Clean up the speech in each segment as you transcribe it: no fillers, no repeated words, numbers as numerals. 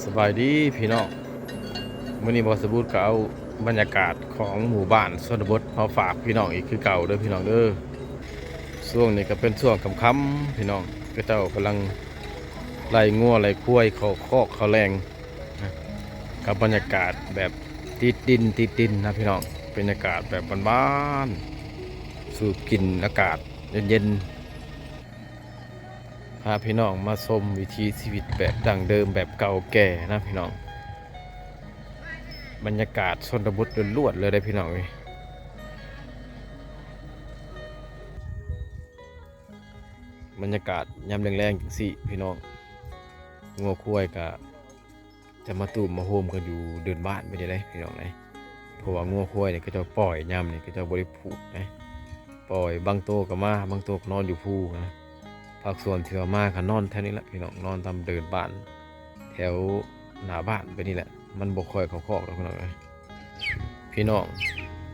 สบายดีพี่น้องมื้อนี้บอสบูตก็เอาบรรยากาศของหมู่บ้านชนบทมาฝากพี่น้องอีกคือเก่าเด้อพี่น้องเด้อช่วงนี้ก็เป็นช่วงค่ำๆพี่น้องก็เจ้ากำลังไล่งัวไล่ควายเขาคอกเขาแรงนะกับบรรยากาศแบบติดดินนะพี่น้องบรรยากาศแบบบ้านๆสูบกลิ่นอากาศเย็นๆพาพี่น้องมาชมวิถีชีวิตแบบดั้งเดิมแบบเก่าแก่นะพี่น้อง บรรยากาศชนบทล้วนๆเลยได้พี่น้องเอ้ยบรรยากาศยามแรงๆจังสิพี่น้องงัวควายก็จะมาตูมมาโฮมกันอยู่เดินบ้านไม่ได้เลยพี่น้องนะเพราะว่างัวควายเนี่ยก็จะปล่อยยามนี่ก็จะบริผูกนะปล่อยบางโตวก็มาบางโตวก็นอนอยู่ภูนะภาคส่วนที่ว่ามาก็นอนแถวนี้แหละพี่น้องนอนตามเดินบ้านแถวหน้าบ้านไปนี่แหละมันบ่ค่อยเขาคอกหรอกพี่น้องเอ้ยพี่น้อง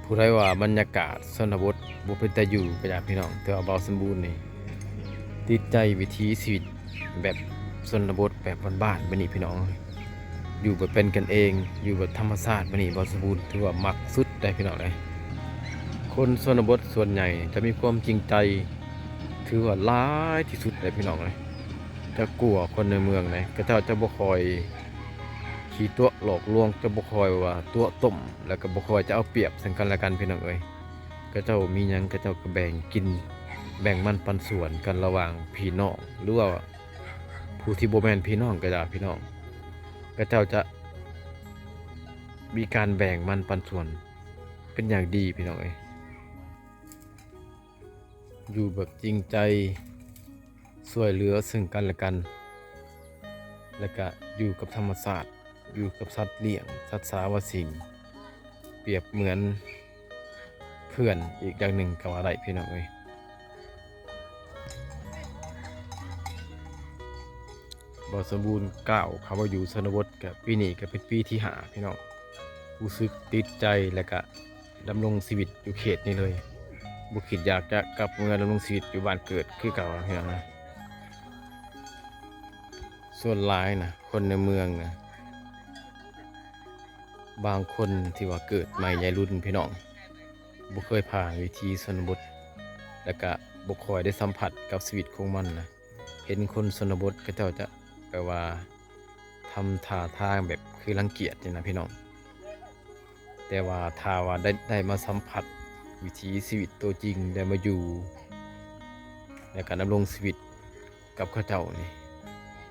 ผู้ใดว่าบรรยากาศชนบทบ่เป็นแต่อยู่ก็อยากพี่น้องแต่ว่าเบาสมบูรณ์นี่ติดใจวิถีชีวิตแบบชนบทแบบบ้านๆบัดนี้พี่น้องอยู่แบบเป็นกันเองอยู่แบบธรรมชาติบัดนี้เบาสมบูรณ์ถือว่ามักสุดได้พี่น้องเลยคนชนบทส่วนใหญ่จะมีความจริงใจถือว่าหลายที่สุดเลยพี่น้องเลยจะกลัวคนในเมืองเลยก็เจ้าจะบ่คอยขี่ตัวหลอกลวงจะบ่คอยว่าตัวต้มแล้วก็บ่คอยจะเอาเปรียบซึ่งกันและกันพี่น้องเอ้ย ก็เจ้ามีหยังก็เจ้าก็แบ่งกินแบ่งมันปันส่วนกันระหว่างพี่น้องหรือว่าผู้ที่บ่แม่นพี่น้องก็ได้พี่น้องก็เจ้าจะมีการแบ่งมันปันส่วนเป็นอย่างดีพี่น้องเอ้ยอยู่แบบจริงใจช่วยเหลือซึ่งกันและกันแล้วก็อยู่กับธรรมชาติอยู่กับสัตว์เลี้ยงสัตว์สาวสิ่งเปรียบเหมือนเพื่อนอีกอย่างหนึ่งก็ว่าได้พี่น้องเอ้ย บสมบูรณ์ก้าวคำว่าอยู่ชนบทกับปีนี้ก็เป็นปีที่หาพี่น้องรู้สึกติดใจและก็ดำรงชีวิตอยู่เขตนี้เลยบุคิดอยากจะกลับเมืองดำรงชีวิตอยู่บ้านเกิดคือเก่าพี่น้องนะส่วนหลายนะคนในเมืองนะบางคนที่ว่าเกิดใหม่ใหญ่รุ่นพี่น้องบุเคยผ่านวิธีชนบทและก็บุคอยได้สัมผัสกับชีวิตของมันนะเห็นคนชนบทก็เจ้าจะแปลว่า ทำท่าทางแบบคือรังเกียจนี่นะพี่น้องแต่ว่าถ้าว่าได้มาสัมผัสวิถีชีวิตตัวจริงได้มาอยู่ในการดำรงชีวิตกับเข้าเจ้านี่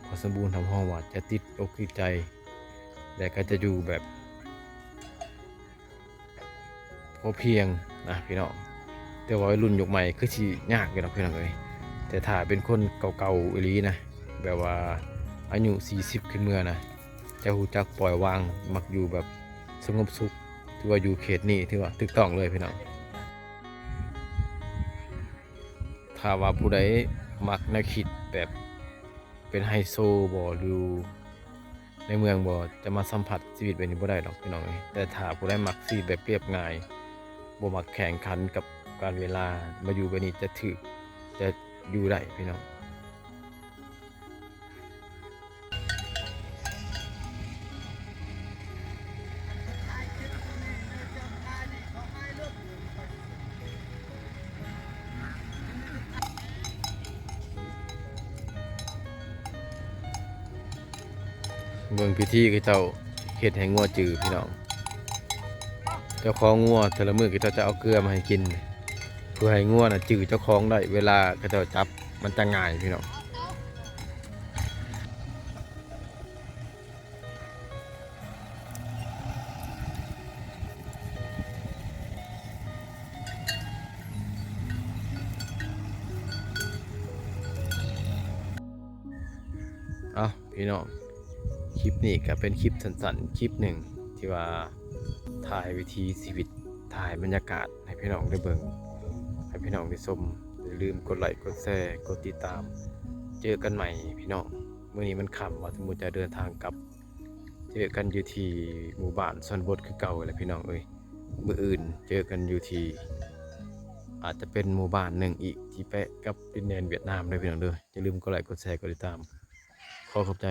พอสมบูรณ์ทำห้องว่าจะติดอกติดใจและก็จะอยู่แบบพอเพียงนะพี่น้องแต่ว่าวัยรุ่นยุคใหม่คือสิยากอยู่นะพี่น้องเอ้ยแต่ถ้าเป็นคนเก่าๆอีหลีนะแบบว่าอายุ40ขึ้นเมื่อนะจะหูจักปล่อยวางมักอยู่แบบสงบสุขถือว่าอยู่เขตนี้ถือว่าถูกต้องเลยพี่น้องถ้าว่าผู้ใดมักแนวคิดแบบเป็นไฮโซบ่หรือในเมืองบ่จะมาสัมผัสชีวิตแบบนี้บ่ได้หรอกพี่น้องเอ้ยแต่ถ้าผู้ใดมักชีวิตแบบเรียบง่ายบ่มักแข่งขันกับการเวลามาอยู่แบบนี้จะถูกจะอยู่ได้พี่น้อง เมืองพิธีคือเจ้าเฮ็ดให้งัวจือพี่น้องเจ้าของงัวแต่ละมื้อก็เจ้าจะเอาเกลือมาให้กินเพื่อให้งัวน่ะจือเจ้าของได้เวลาก็เจ้าจับมันจะง่ายพี่น้องเอาพี่น้องคลิปนี้ก็เป็นคลิปสั้นๆคลิปหนึ่งที่ว่าถ่ายวิถีชีวิตถ่ายบรรยากาศให้พี่น้องได้เบิ่งให้พี่น้องได้ชมอย่าลืมกดไลค์กดแชร์กดติดตามเจอกันใหม่พี่น้องมื้อนี้มันค่ำว่าสมมุติจะเดินทางกลับเจอกันอยู่ที่หมู่บ้านชนบทคือเก่าแหละพี่น้องเอ้ยมื้ออื่นเจอกันอยู่ที่อาจจะเป็นหมู่บ้านหนึ่งอีกที่แปะกับดินแดนเวียดนามเลยพี่น้องเด้ออย่าลืมกดไลค์กดแชร์กดติดตามขอขอบใจ